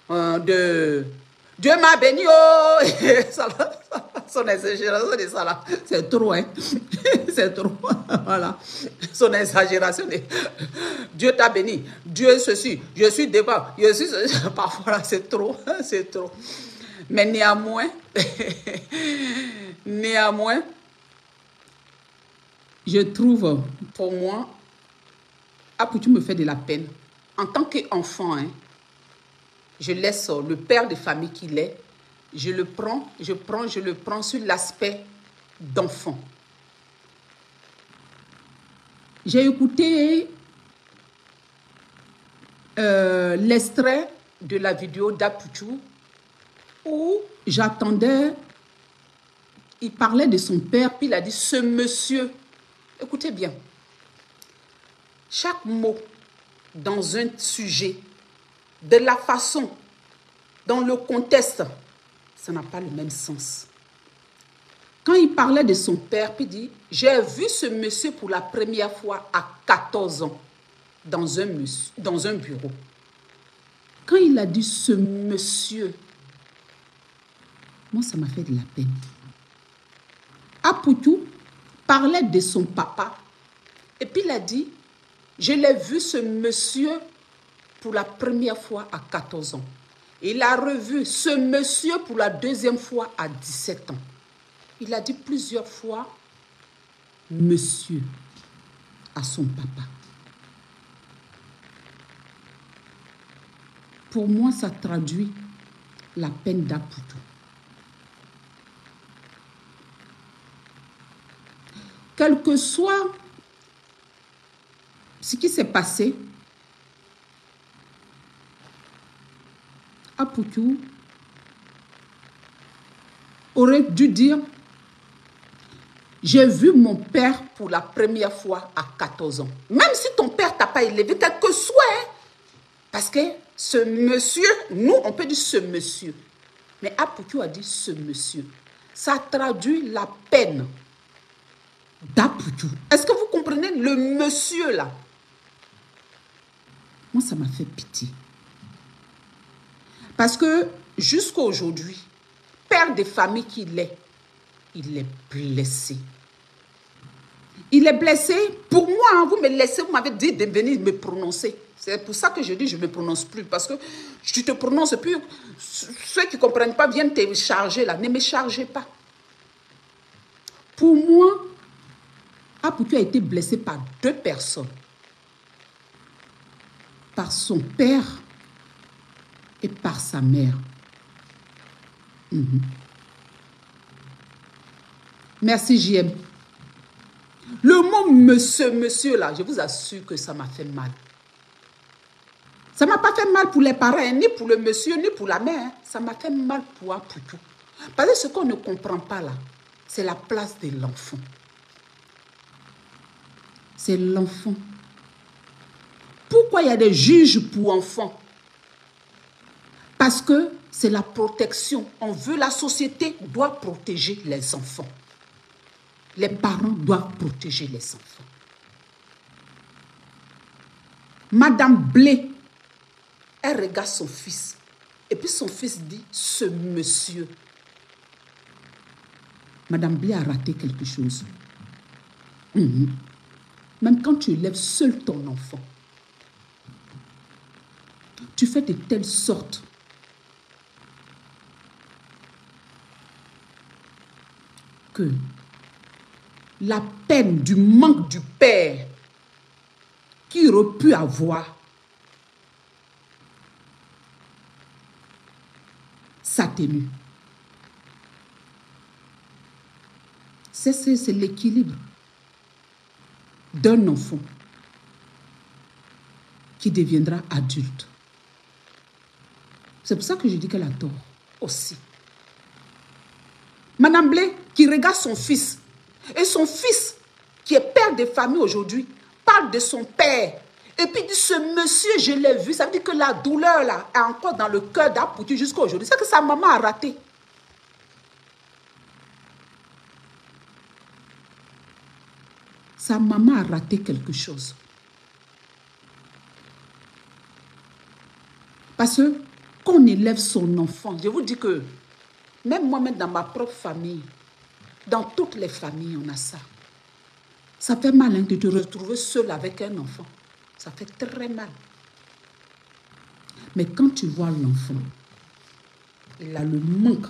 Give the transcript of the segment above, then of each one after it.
de Dieu m'a béni, oh. Son exagération de ça là, c'est trop, hein. C'est trop, voilà. Son exagération de Dieu t'a béni, Dieu ceci, je suis devant, je suis ceci. Parfois là, c'est trop, c'est trop. Mais néanmoins, je trouve, pour moi, Apoutou me fait de la peine. En tant qu'enfant, hein, je laisse le père de famille qu'il est, je le prends sur l'aspect d'enfant. J'ai écouté l'extrait de la vidéo d'Apoutou où j'attendais, il parlait de son père, puis il a dit, ce monsieur, écoutez bien, chaque mot dans un sujet, de la façon, dans le contexte, ça n'a pas le même sens. Quand il parlait de son père, puis il dit, j'ai vu ce monsieur pour la première fois à 14 ans dans un bureau. Quand il a dit ce monsieur, moi ça m'a fait de la peine. Apoutou parlait de son papa et puis il a dit, je l'ai vu ce monsieur pour la première fois à 14 ans. Il a revu ce monsieur pour la deuxième fois à 17 ans. Il a dit plusieurs fois monsieur à son papa. Pour moi, ça traduit la peine d'Apoutou. Quel que soit ce qui s'est passé, Apoutou aurait dû dire, j'ai vu mon père pour la première fois à 14 ans. Même si ton père t'a pas élevé, quel que soit, hein, parce que ce monsieur, nous on peut dire ce monsieur, mais Apoutou a dit ce monsieur. Ça traduit la peine d'Apoutou. Est-ce que vous comprenez le monsieur là? Moi ça m'a fait pitié. Parce que jusqu'à aujourd'hui, père de famille qu'il est, il est blessé. Il est blessé. Pour moi, hein, vous me laissez, vous m'avez dit de venir me prononcer. C'est pour ça que je dis je ne me prononce plus. Parce que tu te prononces plus. Ceux qui ne comprennent pas viennent te charger là. Ne me chargez pas. Pour moi, Apoutou a été blessé par deux personnes. Par son père et par sa mère. Merci JM. Le mot monsieur là, je vous assure que ça m'a fait mal. Ça m'a pas fait mal pour les parents, hein, ni pour le monsieur, ni pour la mère. Hein. Ça m'a fait mal pour Apoutou. Parce que ce qu'on ne comprend pas là, c'est la place de l'enfant. C'est l'enfant. Pourquoi il y a des juges pour enfants? Parce que c'est la protection. On veut, la société doit protéger les enfants. Les parents doivent protéger les enfants. Madame Blé, elle regarde son fils. Et puis son fils dit, ce monsieur. Madame Blé a raté quelque chose. Même quand tu élèves seul ton enfant, tu fais de telle sorte que la peine du manque du père qu'il aurait pu avoir s'atténue. C'est l'équilibre d'un enfant qui deviendra adulte. C'est pour ça que je dis qu'elle a tort aussi. Madame Blé qui regarde son fils, et son fils qui est père de famille aujourd'hui parle de son père, et puis dit ce monsieur je l'ai vu, ça veut dire que la douleur là est encore dans le cœur d'Apoutou jusqu'à aujourd'hui. C'est que sa maman a raté. Sa maman a raté quelque chose. Parce que qu'on élève son enfant. Je vous dis que même moi-même dans ma propre famille, dans toutes les familles, on a ça. Ça fait mal de te retrouver seul avec un enfant. Ça fait très mal. Mais quand tu vois l'enfant, il a le manque.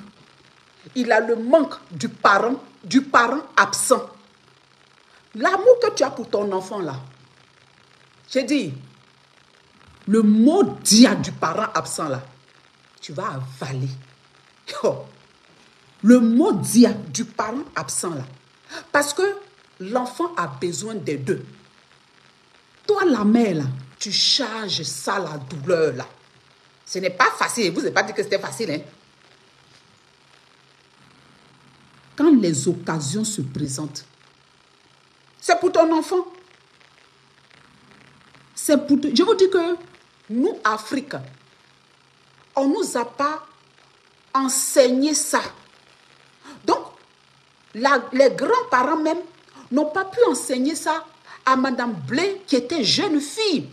Il a le manque du parent absent. L'amour que tu as pour ton enfant là, j'ai dit, le mot dia du parent absent là, tu vas avaler. Oh. Le mot dia du parent absent là. Parce que l'enfant a besoin des deux. Toi, la mère là, tu charges ça, la douleur là. Ce n'est pas facile. Je ne vous ai pas dit que c'était facile. Hein? Quand les occasions se présentent, c'est pour ton enfant. C'est pour... Je vous dis que nous, Afrique, on ne nous a pas enseigné ça. Donc, les grands-parents même n'ont pas pu enseigner ça à Madame Blé, qui était jeune fille,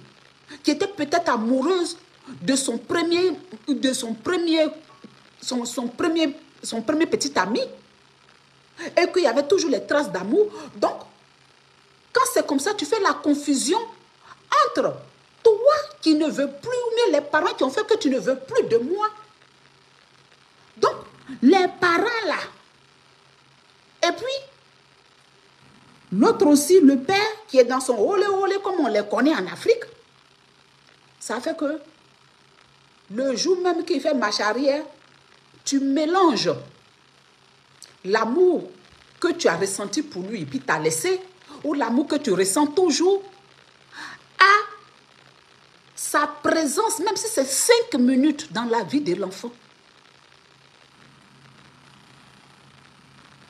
qui était peut-être amoureuse de son premier petit ami, et qu'il y avait toujours les traces d'amour. Donc, quand c'est comme ça, tu fais la confusion entre toi qui ne veux plus, ou bien les parents qui ont fait que tu ne veux plus de moi. Donc, les parents là, et puis, l'autre aussi, le père qui est dans son olé olé, comme on les connaît en Afrique, ça fait que le jour même qu'il fait marche arrière, tu mélanges l'amour que tu as ressenti pour lui et puis t'as laissé, ou l'amour que tu ressens toujours, à sa présence, même si c'est 5 minutes dans la vie de l'enfant.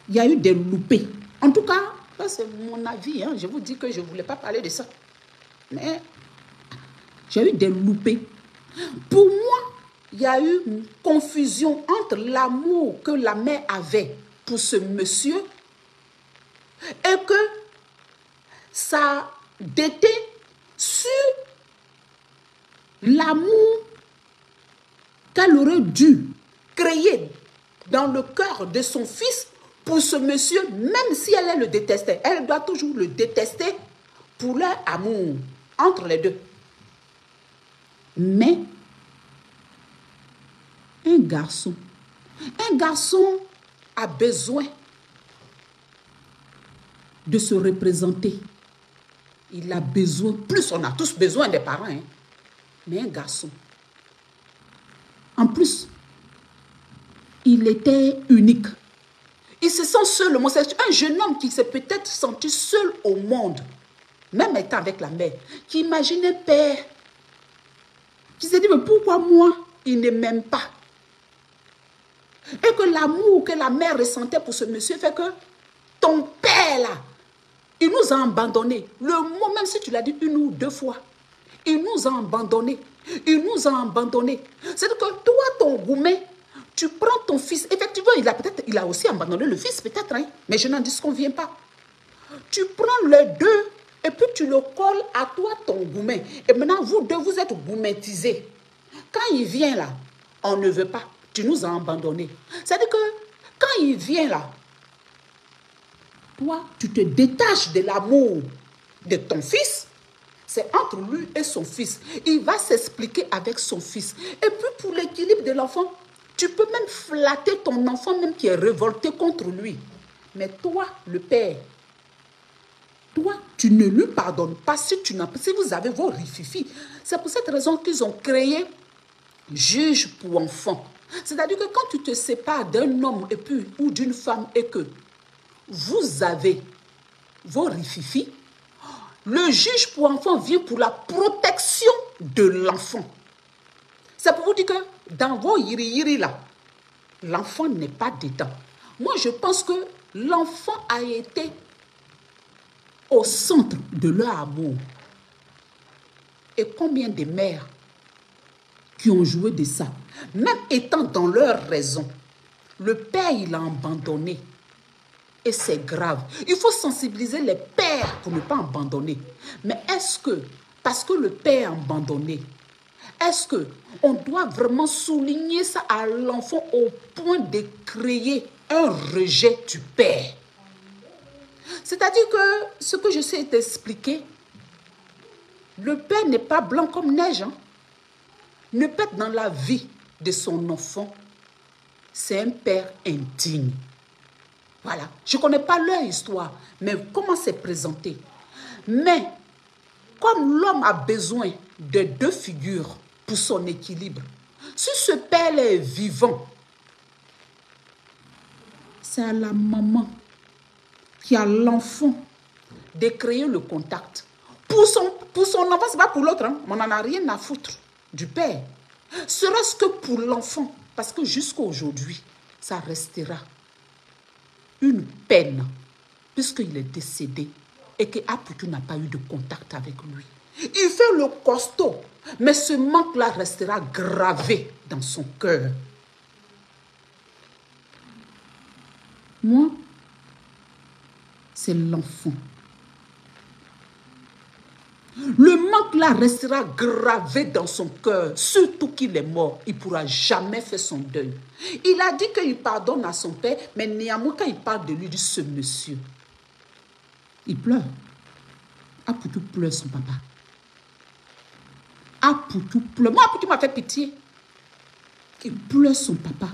Il y a eu des loupés. En tout cas, ça c'est mon avis. Hein. Je vous dis que je ne voulais pas parler de ça. Mais j'ai eu des loupés. Pour moi, il y a eu une confusion entre l'amour que la mère avait pour ce monsieur et que ça détait sur l'amour qu'elle aurait dû créer dans le cœur de son fils pour ce monsieur, même si elle le détestait. Elle doit toujours le détester pour leur amour entre les deux. Mais un garçon a besoin de se représenter. Il a besoin, plus on a tous besoin des parents, hein, mais un garçon. En plus, il était unique. Il se sent seul. Un jeune homme qui s'est peut-être senti seul au monde, même étant avec la mère, qui imaginait père, qui s'est dit, mais pourquoi moi, il ne m'aime pas? Et que l'amour que la mère ressentait pour ce monsieur fait que ton père là, il nous a abandonnés. Le mot, même si tu l'as dit 1 ou 2 fois, il nous a abandonnés. Il nous a abandonnés. C'est-à-dire que toi, ton gourmet, tu prends ton fils. Effectivement, il a aussi abandonné le fils, peut-être, hein, mais je n'en disconviens pas. Tu prends les deux et puis tu le colles à toi, ton gourmet. Et maintenant, vous deux, vous êtes gourmetisés. Quand il vient là, on ne veut pas. Tu nous as abandonnés. C'est-à-dire que quand il vient là, toi, tu te détaches de l'amour de ton fils. C'est entre lui et son fils. Il va s'expliquer avec son fils. Et puis pour l'équilibre de l'enfant, tu peux même flatter ton enfant même qui est révolté contre lui. Mais toi, le père, toi, tu ne lui pardonnes pas si vous avez vos rififis. C'est pour cette raison qu'ils ont créé juge pour enfants. C'est-à-dire que quand tu te sépares d'un homme et puis, ou d'une femme et que vous avez vos rififis, le juge pour enfants vient pour la protection de l'enfant. C'est pour vous dire que dans vos yiri-yiri là, l'enfant n'est pas dedans. Moi, je pense que l'enfant a été au centre de leur amour. Et combien de mères qui ont joué de ça, même étant dans leur raison, le père, il a abandonné. Et c'est grave. Il faut sensibiliser les pères pour ne pas abandonner. Mais est-ce que, parce que le père a abandonné, est-ce qu'on doit vraiment souligner ça à l'enfant au point de créer un rejet du père? C'est-à-dire que ce que je sais t'expliquer, le père n'est pas blanc comme neige. Hein. Le père dans la vie de son enfant, c'est un père indigne. Voilà. Je ne connais pas leur histoire, mais comment c'est présenté. Mais comme l'homme a besoin de deux figures pour son équilibre, si ce père est vivant, c'est à la maman qui a l'enfant de créer le contact. Pour son enfant, ce n'est pas pour l'autre. Hein. On n'en a rien à foutre du père. Serait-ce que pour l'enfant, parce que jusqu'à aujourd'hui, ça restera une peine, puisqu'il est décédé et que Aputu n'a pas eu de contact avec lui. Il fait le costaud, mais ce manque-là restera gravé dans son cœur. Moi, c'est l'enfant. Le manque-là restera gravé dans son cœur, surtout qu'il est mort. Il ne pourra jamais faire son deuil. Il a dit qu'il pardonne à son père, mais néanmoins, quand il parle de lui, il dit ce monsieur. Il pleure. Aputu pleure son papa. Aputu pleure. Moi, Aputu m'a fait pitié. Il pleure son papa.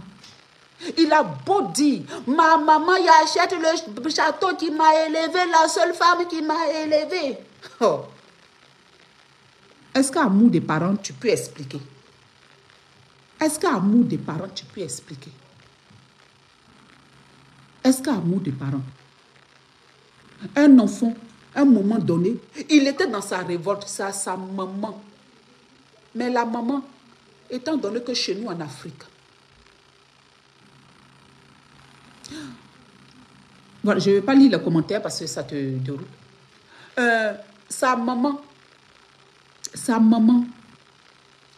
Il a beau dire, ma maman y achète le château qui m'a élevé, la seule femme qui m'a élevé. Oh. Est-ce qu'amour des parents, tu peux expliquer? Est-ce qu'amour des parents, tu peux expliquer? Est-ce qu'amour des parents? Un enfant, à un moment donné, il était dans sa révolte, c'est à sa maman. Mais la maman, étant donné que chez nous en Afrique, voilà, je ne vais pas lire les commentaires parce que ça te déroule. Sa maman,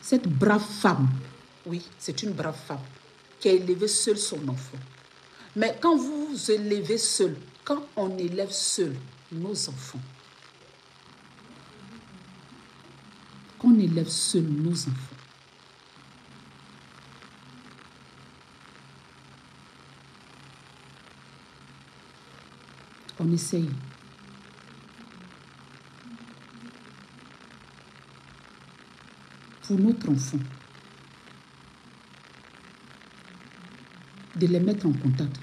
cette brave femme, oui, c'est une brave femme qui a élevé seule son enfant. Mais quand vous élevez seul, quand on élève seul nos enfants, quand on élève seul nos enfants, on essaye. Pour notre enfant, de les mettre en contact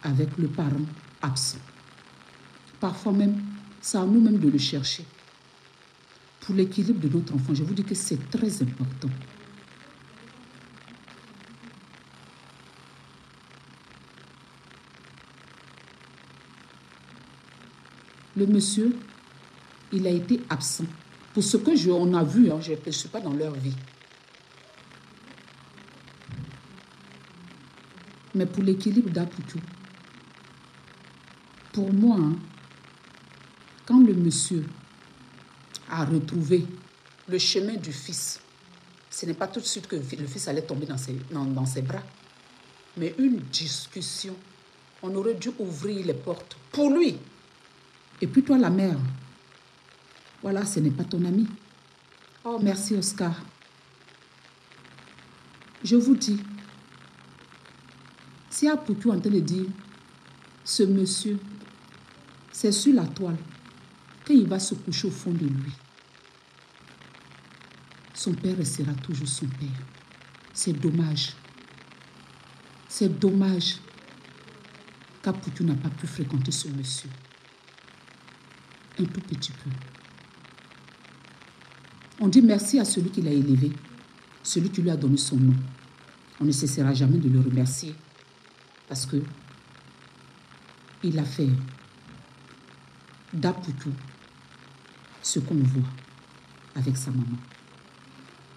avec le parent absent. Parfois même, c'est à nous-mêmes de le chercher. Pour l'équilibre de notre enfant, je vous dis que c'est très important. Le monsieur, il a été absent. Pour ce que on a vu, hein, je ne suis pas dans leur vie. Mais pour l'équilibre d'Aputu, pour moi, hein, quand le monsieur a retrouvé le chemin du fils, ce n'est pas tout de suite que le fils allait tomber dans ses bras, mais une discussion. On aurait dû ouvrir les portes pour lui. Et puis toi, la mère, voilà, ce n'est pas ton ami. Oh, merci Oscar. Je vous dis, si Aputu est en train de dire, ce monsieur, c'est sur la toile, quand il va se coucher au fond de lui, son père restera toujours son père. C'est dommage. C'est dommage qu'Aputu n'a pas pu fréquenter ce monsieur. Un tout petit peu. On dit merci à celui qui l'a élevé, celui qui lui a donné son nom. On ne cessera jamais de le remercier parce que il a fait d'Aputu ce qu'on voit avec sa maman.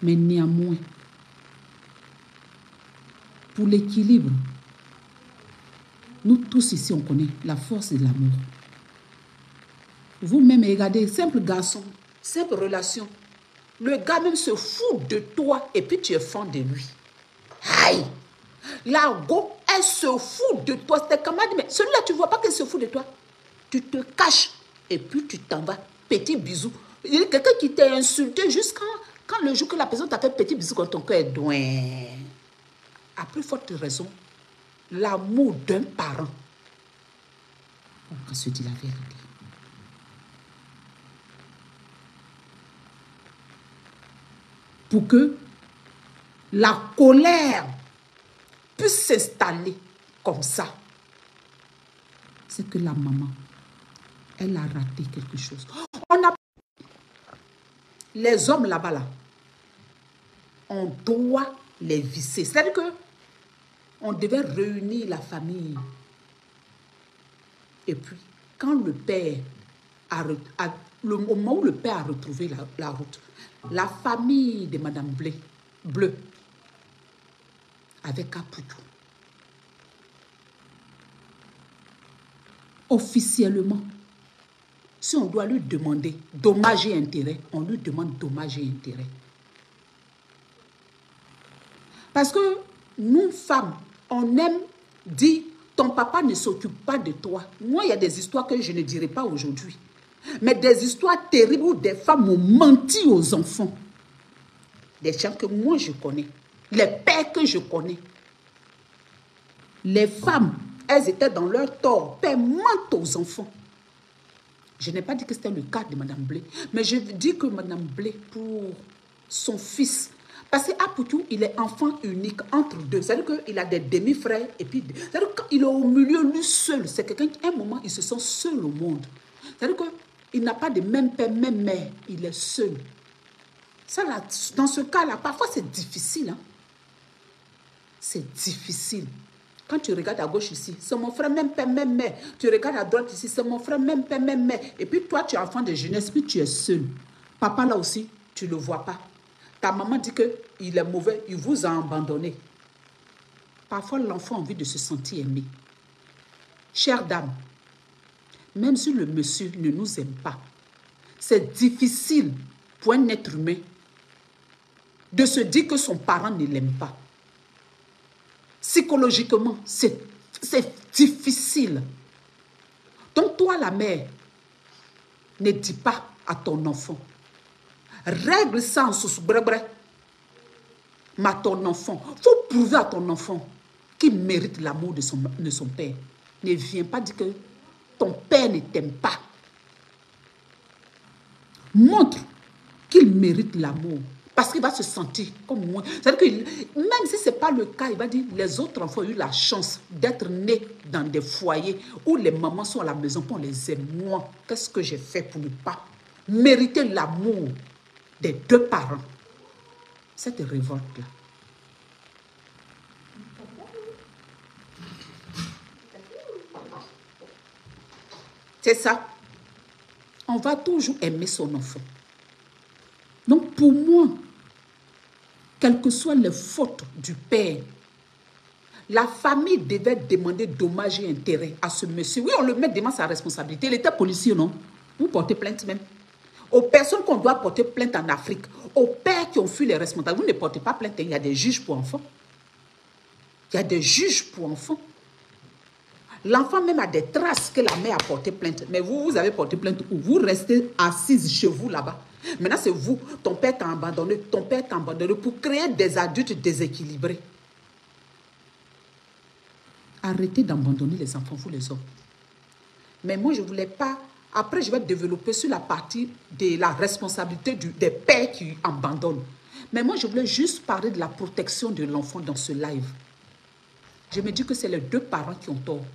Mais néanmoins, pour l'équilibre, nous tous ici, on connaît la force de l'amour. Vous-même, regardez, simple garçon, simple relation. Le gars même se fout de toi et puis tu es fan de lui. Aïe! La go, elle se fout de toi. C'est comme mais celui-là, tu ne vois pas qu'elle se fout de toi. Tu te caches et puis tu t'en vas. Petit bisou. Il y a quelqu'un qui t'a insulté jusqu'à quand le jour que la personne t'a fait petit bisou quand ton cœur est douin. À plus forte raison, l'amour d'un parent. On va se dire la vérité. Pour que la colère puisse s'installer comme ça, c'est que la maman, elle a raté quelque chose. Les hommes là-bas, là, on doit les visser. C'est-à-dire que on devait réunir la famille. Et puis, quand le père le moment où le père a retrouvé la route, la famille de Madame Bleu avec Caputo, officiellement, si on doit lui demander dommages et intérêts, on lui demande dommages et intérêts. Parce que nous, femmes, on aime dire ton papa ne s'occupe pas de toi. Moi, il y a des histoires que je ne dirai pas aujourd'hui. Mais des histoires terribles où des femmes ont menti aux enfants. Des gens que moi je connais. Les pères que je connais. Les femmes, elles étaient dans leur tort. Pères mentent aux enfants. Je n'ai pas dit que c'était le cas de Madame Blé. Mais je dis que Madame Blé, pour son fils, parce qu'Apoutou, il est enfant unique entre deux. C'est-à-dire qu'il a des demi-frères. Et puis, c'est-à-dire qu'il est au milieu, lui seul. C'est quelqu'un qui, à un moment, il se sent seul au monde. C'est-à-dire qu'il n'a pas de même père, même mère. Il est seul. Ça, là, dans ce cas-là, parfois, c'est difficile. Hein? C'est difficile. Quand tu regardes à gauche ici, c'est mon frère, même père, même mère. Tu regardes à droite ici, c'est mon frère, même père, même mère. Et puis toi, tu es enfant de jeunesse, puis tu es seul. Papa, là aussi, tu ne le vois pas. Ta maman dit qu'il est mauvais, il vous a abandonné. Parfois, l'enfant a envie de se sentir aimé. Chère dame, même si le monsieur ne nous aime pas, c'est difficile pour un être humain de se dire que son parent ne l'aime pas. Psychologiquement, c'est difficile. Donc toi, la mère, ne dis pas à ton enfant. Règle ça en sous-brebre. Mais ton enfant, il faut prouver à ton enfant qu'il mérite l'amour de son père. Ne viens pas dire que ton père ne t'aime pas. Montre qu'il mérite l'amour. Parce qu'il va se sentir comme moi. C'est-à-dire que même si ce n'est pas le cas, il va dire les autres enfants ont eu la chance d'être nés dans des foyers où les mamans sont à la maison pour les aimer. Moi, qu'est-ce que j'ai fait pour ne pas mériter l'amour des deux parents? Cette révolte-là. C'est ça. On va toujours aimer son enfant. Donc pour moi, quelles que soient les fautes du père, la famille devait demander dommages et intérêts à ce monsieur. Oui, on le met devant sa responsabilité. Il était policier, non? Vous portez plainte même. Aux personnes qu'on doit porter plainte en Afrique, aux pères qui ont fui les responsables, vous ne portez pas plainte. Il y a des juges pour enfants. Il y a des juges pour enfants. L'enfant même a des traces que la mère a porté plainte. Mais vous avez porté plainte où? Vous restez assise chez vous là-bas. Maintenant, c'est vous. Ton père t'a abandonné. Ton père t'a abandonné pour créer des adultes déséquilibrés. Arrêtez d'abandonner les enfants, vous les hommes. Mais moi, je ne voulais pas... Après, je vais développer sur la partie de la responsabilité des pères qui abandonnent. Mais moi, je voulais juste parler de la protection de l'enfant dans ce live. Je me dis que c'est les deux parents qui ont tort.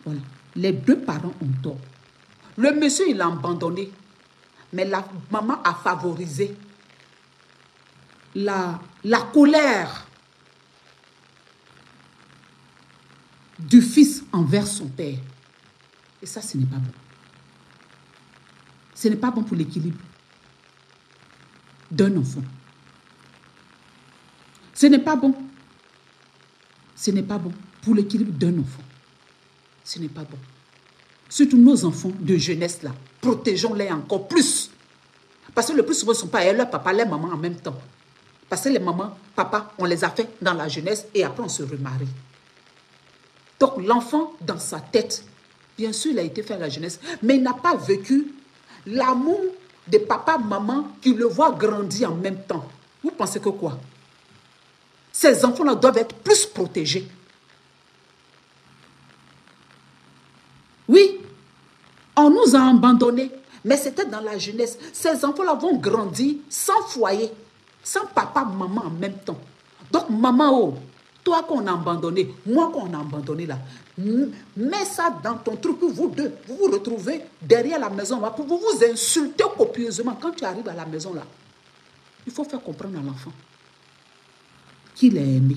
Voilà. Les deux parents ont tort. Le monsieur, il a abandonné. Mais la maman a favorisé la colère du fils envers son père. Et ça, ce n'est pas bon. Ce n'est pas bon pour l'équilibre d'un enfant. Ce n'est pas bon. Ce n'est pas bon pour l'équilibre d'un enfant. Ce n'est pas bon. Surtout nos enfants de jeunesse là, protégeons-les encore plus. Parce que le plus souvent, ils ne sont pas leur papa, leur maman en même temps. Parce que les mamans, papa, on les a fait dans la jeunesse et après on se remarie. Donc l'enfant, dans sa tête, bien sûr, il a été fait à la jeunesse, mais il n'a pas vécu l'amour de papa, maman, qui le voit grandir en même temps. Vous pensez que quoi? Ces enfants-là doivent être plus protégés. Oui, on nous a abandonnés, mais c'était dans la jeunesse. Ces enfants-là vont grandir sans foyer, sans papa, maman en même temps. Donc, maman, oh, toi qu'on a abandonné, moi qu'on a abandonné là, mets ça dans ton truc pour vous deux. Vous vous retrouvez derrière la maison, pour vous vous insulter copieusement. Quand tu arrives à la maison là, il faut faire comprendre à l'enfant qu'il est aimé.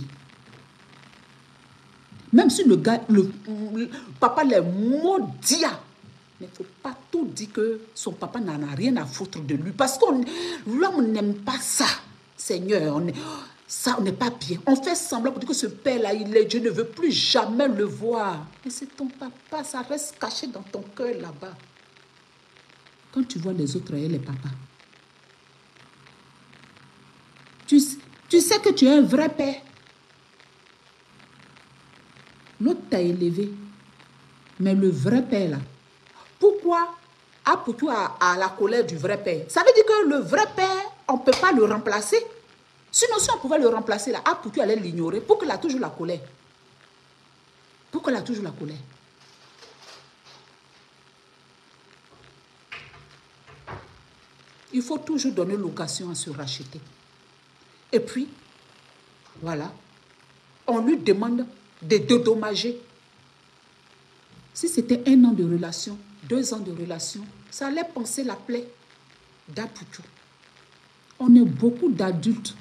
Même si le gars, le papa les maudit, mais il ne faut pas tout dire que son papa n'en a rien à foutre de lui. Parce que l'homme n'aime pas ça, Seigneur. Ça, on n'est pas bien. On fait semblant pour dire que ce père-là, il est, Dieu ne veut plus jamais le voir. Mais c'est ton papa, ça reste caché dans ton cœur là-bas. Quand tu vois les autres et les papas, tu sais que tu es un vrai père. L'autre t'a élevé. Mais le vrai père là, pourquoi Apoutou a la colère du vrai père? Ça veut dire que le vrai père, on ne peut pas le remplacer. Sinon, si on pouvait le remplacer là, Apoutou allait l'ignorer pour qu'il a toujours la colère. Pour qu'il a toujours la colère. Il faut toujours donner l'occasion à se racheter. Et puis, voilà, on lui demande de dédommager. Si c'était 1 an de relation, 2 ans de relation, ça allait penser la plaie d'Apoutou. On est beaucoup d'adultes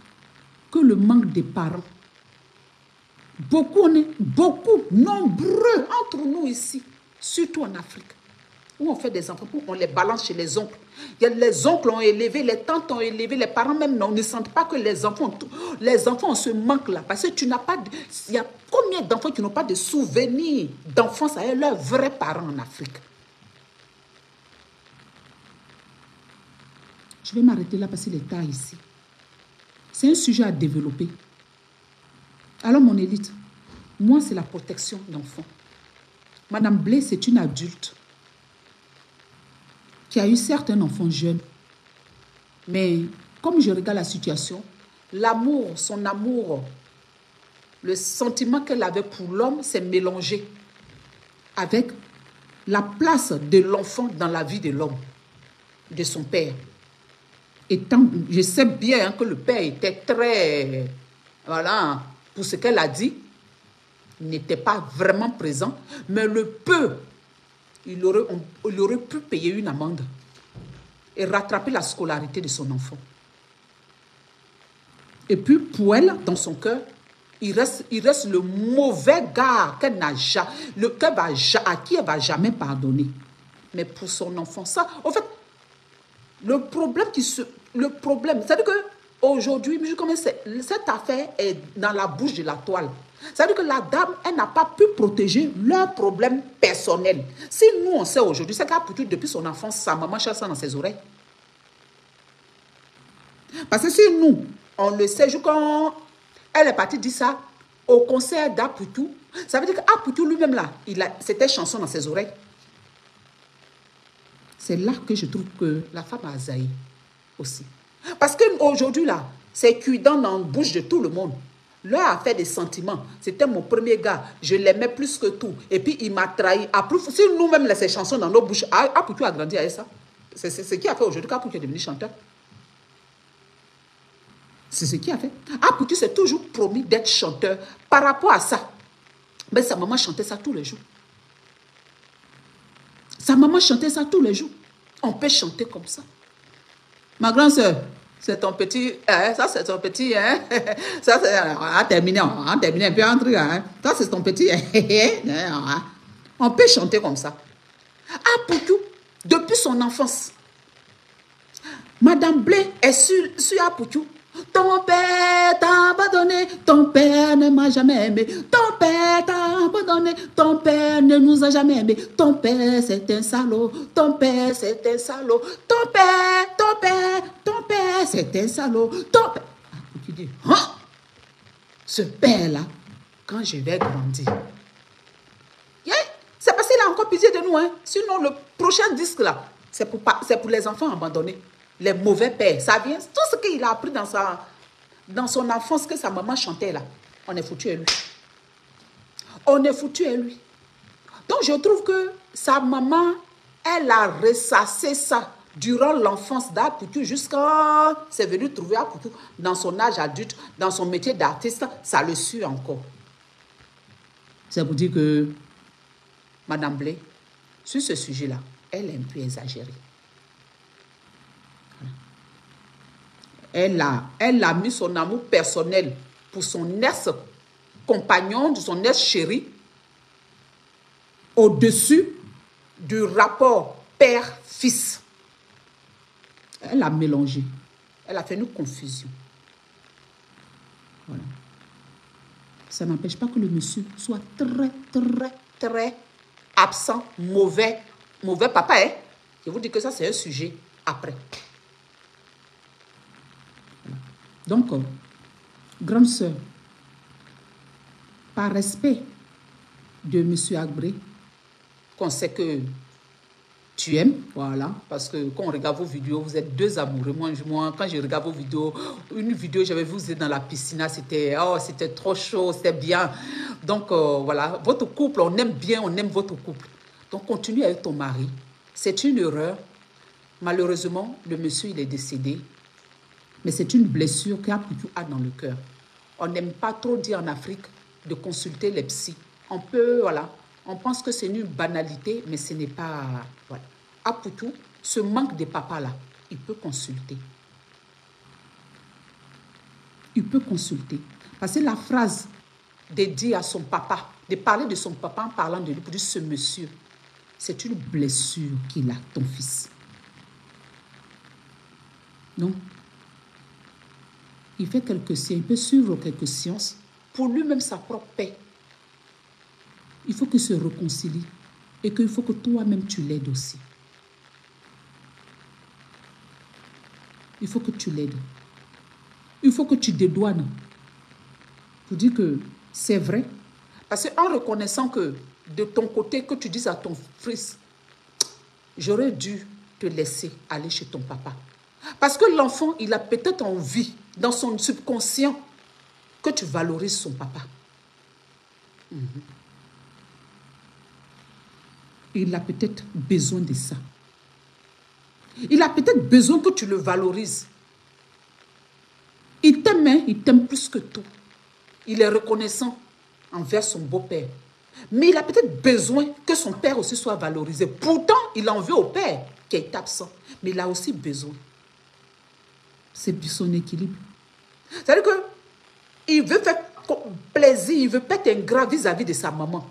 que le manque des parents. Beaucoup, on est beaucoup, nombreux entre nous ici, surtout en Afrique, où on fait des enfants, où on les balance chez les oncles. Les oncles ont élevé, les tantes ont élevé, les parents même ne sentent pas que les enfants ont ce manque-là. Parce que tu n'as pas... Il y a combien d'enfants qui n'ont pas de souvenirs d'enfance avec leurs vrais parents en Afrique? Je vais m'arrêter là parce qu'il est tard ici. C'est un sujet à développer. Alors mon élite, moi c'est la protection d'enfants. Madame Blé, c'est une adulte qui a eu certes un enfant jeune. Mais comme je regarde la situation, l'amour, son amour, le sentiment qu'elle avait pour l'homme s'est mélangé avec la place de l'enfant dans la vie de l'homme, de son père. Et je sais bien que le père était très... Voilà, pour ce qu'elle a dit, il n'était pas vraiment présent, mais le peu... Il aurait pu payer une amende et rattraper la scolarité de son enfant. Et puis, pour elle, dans son cœur, il reste le mauvais gars qu'elle n'a jamais, à qui elle ne va jamais pardonner. Mais pour son enfant, ça, en fait, le problème, c'est-à-dire qu'aujourd'hui, cette affaire est dans la bouche de la toile. C'est-à-dire que la dame, elle n'a pas pu protéger leurs problèmes personnels. Si nous, on sait aujourd'hui, c'est qu'Apoutou, depuis son enfance, sa maman cherche ça dans ses oreilles. Parce que si nous, on le sait, quand elle est partie dire ça au concert d'Apoutou, ça veut dire qu'Apoutou lui-même, là, c'était chanson dans ses oreilles. C'est là que je trouve que la femme a zaï aussi. Parce qu'aujourd'hui, là, c'est cuidant dans la bouche de tout le monde. Leur affaire des sentiments, c'était mon premier gars, je l'aimais plus que tout. Et puis, il m'a trahi. Si nous-mêmes, ces chansons dans nos bouches, Apoutou a grandi avec ça. C'est ce qui a fait aujourd'hui qu'Apoutou est devenu chanteur. C'est ce qui a fait. Apoutou s'est toujours promis d'être chanteur. Par rapport à ça, mais sa maman chantait ça tous les jours. Sa maman chantait ça tous les jours. On peut chanter comme ça. Ma grande soeur, c'est ton petit, ça c'est ton petit, hein? Ça c'est, on a terminé un peu un truc, hein? Ça c'est ton petit, on peut chanter comme ça. Apoutou, depuis son enfance, Madame Blé est sur Apoutou. Ton père t'a abandonné, ton père ne m'a jamais aimé, ton père t'a abandonné, ton père ne nous a jamais aimé, ton père c'est un salaud, ton père c'est un salaud, ton père c'est un salaud, ton père. Tu dis, hein? Ce père-là, quand je vais grandir, yeah, c'est parce qu'il a encore pitié de nous, hein? Sinon le prochain disque là, C'est pour les enfants abandonnés. Les mauvais pères. Ça vient, tout ce qu'il a appris dans son enfance que sa maman chantait là. On est foutu à lui. On est foutu à lui. Donc je trouve que sa maman, elle a ressassé ça durant l'enfance d'Apoutou jusqu'à c'est venu trouver Apoutou dans son âge adulte, dans son métier d'artiste, ça le suit encore. C'est pour dire que Madame Blé, sur ce sujet-là, elle est un peu exagérée. Elle a mis son amour personnel pour son ex-compagnon, son ex-chéri, au-dessus du rapport père-fils. Elle a mélangé. Elle a fait une confusion. Voilà. Ça n'empêche pas que le monsieur soit très, très, très absent, mauvais papa. Hein? Je vous dis que ça, c'est un sujet après. Voilà. Donc, grande sœur, par respect de monsieur Agbré, qu'on sait que tu aimes, voilà, parce que quand on regarde vos vidéos, vous êtes deux amoureux. Moi, quand je regarde vos vidéos, une vidéo, j'avais vu vous êtes dans la piscine, c'était trop chaud, c'était bien. Donc, voilà, votre couple, on aime bien, on aime votre couple. Donc, continue avec ton mari. C'est une erreur. Malheureusement, le monsieur, il est décédé. Mais c'est une blessure qu'Apoutou a dans le cœur. On n'aime pas trop dire en Afrique de consulter les psys. On peut, voilà, on pense que c'est une banalité, mais ce n'est pas... Voilà. Apoutou, ce manque de papa-là, il peut consulter. Il peut consulter. Parce que la phrase de dire à son papa, de parler de son papa en parlant de lui, pour dire ce monsieur, c'est une blessure qu'il a, ton fils. Donc, il fait quelques sciences, il peut suivre quelques sciences pour lui-même sa propre paix. Il faut qu'il se réconcilie et qu'il faut que toi-même tu l'aides aussi. Il faut que tu l'aides. Il faut que tu dédouanes pour dire que c'est vrai. Parce qu'en reconnaissant que de ton côté, que tu dises à ton fils, j'aurais dû te laisser aller chez ton papa. Parce que l'enfant, il a peut-être envie, dans son subconscient, que tu valorises son papa. Il a peut-être besoin de ça. Il a peut-être besoin que tu le valorises. Il t'aime, hein? Il t'aime plus que tout. Il est reconnaissant envers son beau-père. Mais il a peut-être besoin que son père aussi soit valorisé. Pourtant, il en veut au père qui est absent. Mais il a aussi besoin. C'est son équilibre. C'est-à-dire qu'il veut faire plaisir, il veut pas être ingrat vis-à-vis de sa maman.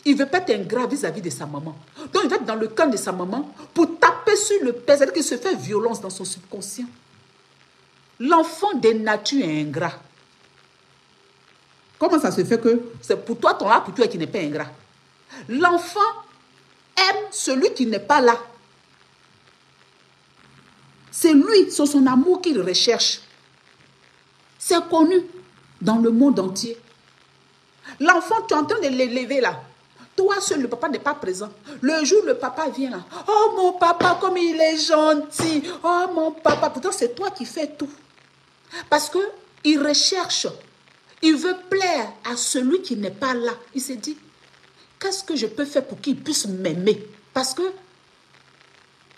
Il ne veut pas être ingrat vis-à-vis de sa maman. Donc, il va être dans le camp de sa maman pour taper sur le père. C'est-à-dire qu'il se fait violence dans son subconscient. L'enfant de nature est ingrat. Comment ça se fait que c'est pour toi, ton pour toi qui n'est pas ingrat? L'enfant aime celui qui n'est pas là. C'est lui, c'est son amour qu'il recherche. C'est connu dans le monde entier. L'enfant, tu es en train de l'élever là. Toi seul, le papa n'est pas présent. Le jour où le papa vient là, oh mon papa, comme il est gentil. Oh mon papa, pourtant c'est toi qui fais tout. Parce qu'il recherche, il veut plaire à celui qui n'est pas là. Il se dit, qu'est-ce que je peux faire pour qu'il puisse m'aimer? Parce que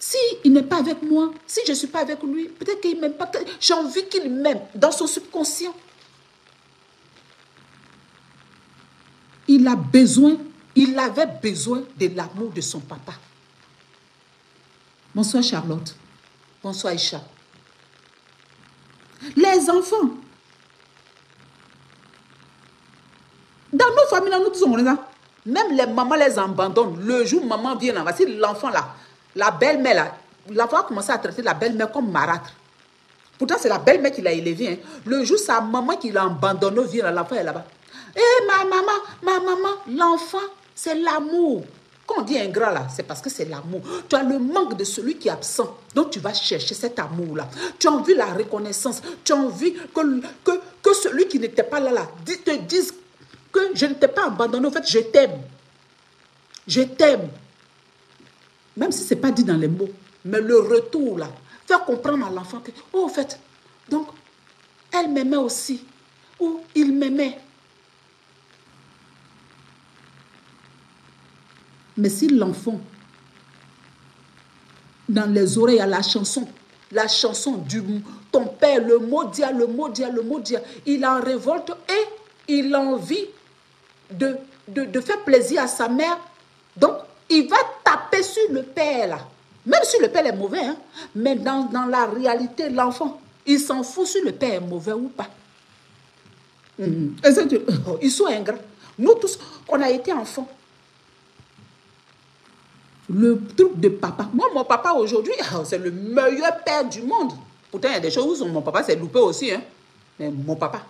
s'il n'est pas avec moi, si je ne suis pas avec lui, peut-être qu'il ne m'aime pas. J'ai envie qu'il m'aime dans son subconscient. Il avait besoin de l'amour de son papa. Bonsoir Charlotte. Bonsoir Aïcha. Les enfants. Dans nos familles, nous tous, on est là. Même les mamans les abandonnent. Le jour où maman vient là, voici l'enfant là, la belle-mère là, l'enfant a commencé à traiter la belle-mère comme marâtre. Pourtant, c'est la belle-mère qui l'a élevé. Hein. Le jour où sa maman qui l'a abandonné vient là, l'enfant est là-bas. Eh, ma maman, l'enfant, c'est l'amour. Quand on dit ingrat là, c'est parce que c'est l'amour. Tu as le manque de celui qui est absent. Donc tu vas chercher cet amour-là. Tu as envie la reconnaissance. Tu as envie que celui qui n'était pas là, te dise que je ne t'ai pas abandonné. En fait, je t'aime. Je t'aime. Même si ce n'est pas dit dans les mots, mais le retour là, faire comprendre à l'enfant que, oh, en fait, donc, elle m'aimait aussi, ou il m'aimait. Mais si l'enfant, dans les oreilles, à la chanson du ton père, le maudit, le maudit, le maudit, il en révolte et il a envie de faire plaisir à sa mère. Donc, il va taper sur le père là. Même si le père est mauvais, hein, mais dans la réalité, l'enfant, il s'en fout si le père est mauvais ou pas. Ils sont ingrats. Nous tous, on a été enfants. Le truc de papa. Moi, mon papa aujourd'hui, c'est le meilleur père du monde. Pourtant, il y a des choses où mon papa s'est loupé aussi. Hein. Mais mon papa,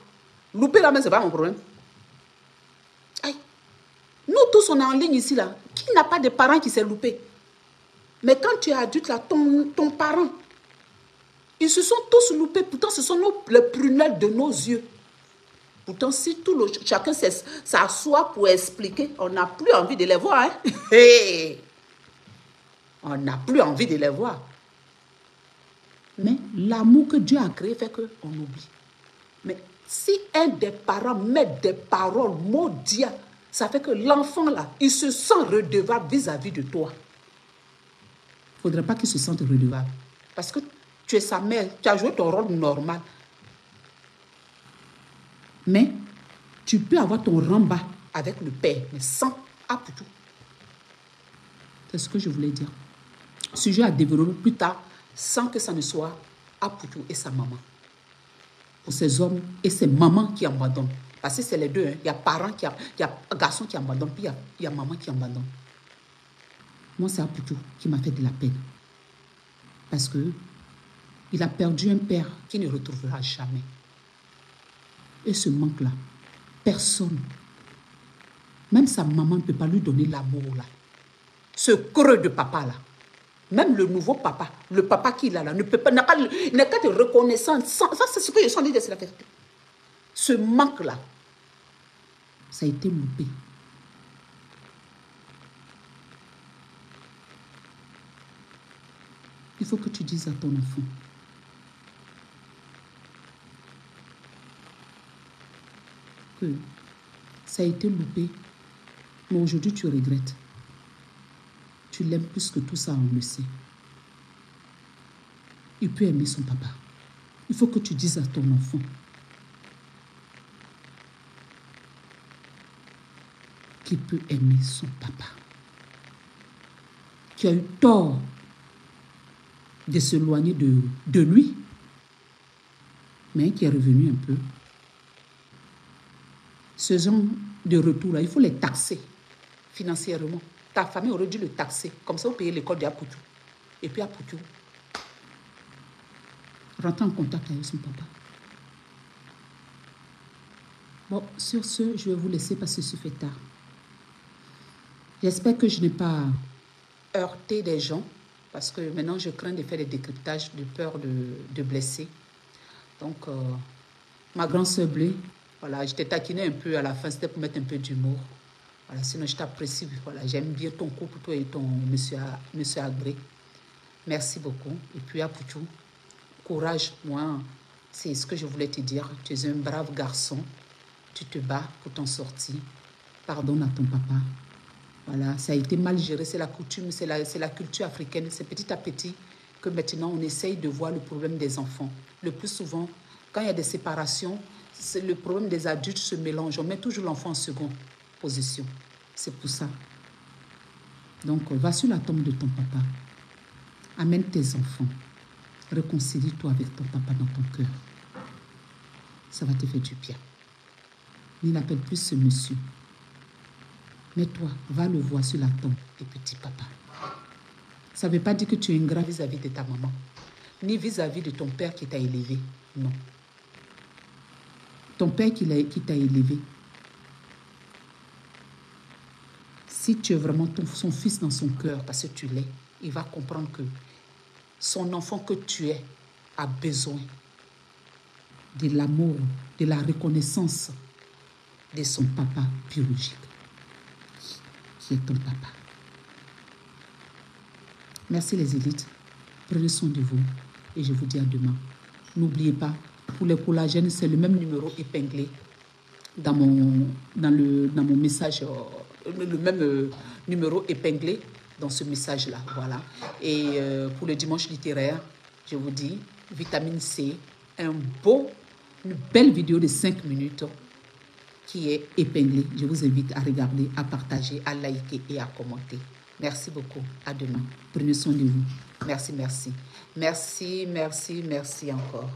loupé là, mais ce n'est pas mon problème. Aïe. Nous tous, on est en ligne ici là. Qui n'a pas de parents qui s'est loupé? Mais quand tu es adulte là, ton parent, ils se sont tous loupés. Pourtant, ce sont les prunelles de nos yeux. Pourtant, si chacun s'assoit pour expliquer, on n'a plus envie de les voir. Hein? Hey! On n'a plus envie de les voir. Mais l'amour que Dieu a créé fait qu'on oublie. Mais si un des parents met des paroles maudites, ça fait que l'enfant là, il se sent redevable vis-à-vis de toi. Il ne faudrait pas qu'il se sente redevable. Parce que tu es sa mère, tu as joué ton rôle normal. Mais tu peux avoir ton ramba avec le père, mais sans apoutou. C'est ce que je voulais dire. Sujet à développer plus tard, sans que ça ne soit apoutou et sa maman. Pour ces hommes et ces mamans qui abandonnent. Parce que c'est les deux. Hein. Il y a parents, il y a garçons qui abandonnent, puis il y a maman qui abandonne. Moi, c'est apoutou qui m'a fait de la peine. Parce que il a perdu un père qui ne retrouvera jamais. Et ce manque-là, personne, même sa maman ne peut pas lui donner l'amour là. Ce creux de papa là, même le nouveau papa, le papa qu'il a là, ne peut pas, n'a qu'à te reconnaissance. Ça, c'est ce que je sens dire, c'est la vérité. Ce manque là, ça a été loupé. Il faut que tu dises à ton enfant que ça a été loupé, mais aujourd'hui tu regrettes. Tu l'aimes plus que tout ça, on le sait. Il peut aimer son papa. Il faut que tu dises à ton enfant qu'il peut aimer son papa. Qui a eu tort de s'éloigner de lui, mais qui est revenu un peu. Ce genre de retour-là, il faut les taxer financièrement. Ta famille aurait dû le taxer. Comme ça, vous payez l'école d'Apoutou. Et puis Apoutou rentre en contact avec son papa. Bon, sur ce, je vais vous laisser parce que c'est fait tard. J'espère que je n'ai pas heurté des gens parce que maintenant, je crains de faire des décryptages de peur de blesser. Donc, ma grande sœur bleue, voilà, je t'ai taquiné un peu à la fin, c'était pour mettre un peu d'humour. Voilà, sinon, je t'apprécie. Voilà, j'aime bien ton couple, toi et ton monsieur Agré. Merci beaucoup. Et puis, Apoutou, courage. Moi, c'est ce que je voulais te dire. Tu es un brave garçon. Tu te bats pour t'en sortir. Pardonne à ton papa. Voilà, ça a été mal géré. C'est la coutume, c'est la culture africaine. C'est petit à petit que maintenant, on essaye de voir le problème des enfants. Le plus souvent, quand il y a des séparations, le problème des adultes se mélange. On met toujours l'enfant en seconde position. C'est pour ça. Donc, va sur la tombe de ton papa. Amène tes enfants. Réconcilie-toi avec ton papa dans ton cœur. Ça va te faire du bien. Il n'appelle plus ce monsieur. Mais toi, va le voir sur la tombe et petit papa. Ça ne veut pas dire que tu es ingrat vis-à-vis de ta maman, ni vis-à-vis de ton père qui t'a élevé. Non. Ton père qui t'a élevé, si tu es vraiment son fils dans son cœur, parce que tu l'es, il va comprendre que son enfant que tu es a besoin de l'amour, de la reconnaissance de son papa biologique, qui est ton papa. Merci les élites. Prenez soin de vous et je vous dis à demain. N'oubliez pas, pour les collagènes, c'est le même numéro épinglé dans mon message, le même numéro épinglé dans ce message-là. Voilà. Et pour le dimanche littéraire, je vous dis, vitamine C, une belle vidéo de 5 minutes qui est épinglée. Je vous invite à regarder, à partager, à liker et à commenter. Merci beaucoup. À demain. Prenez soin de vous. Merci, merci. Merci, merci, merci encore.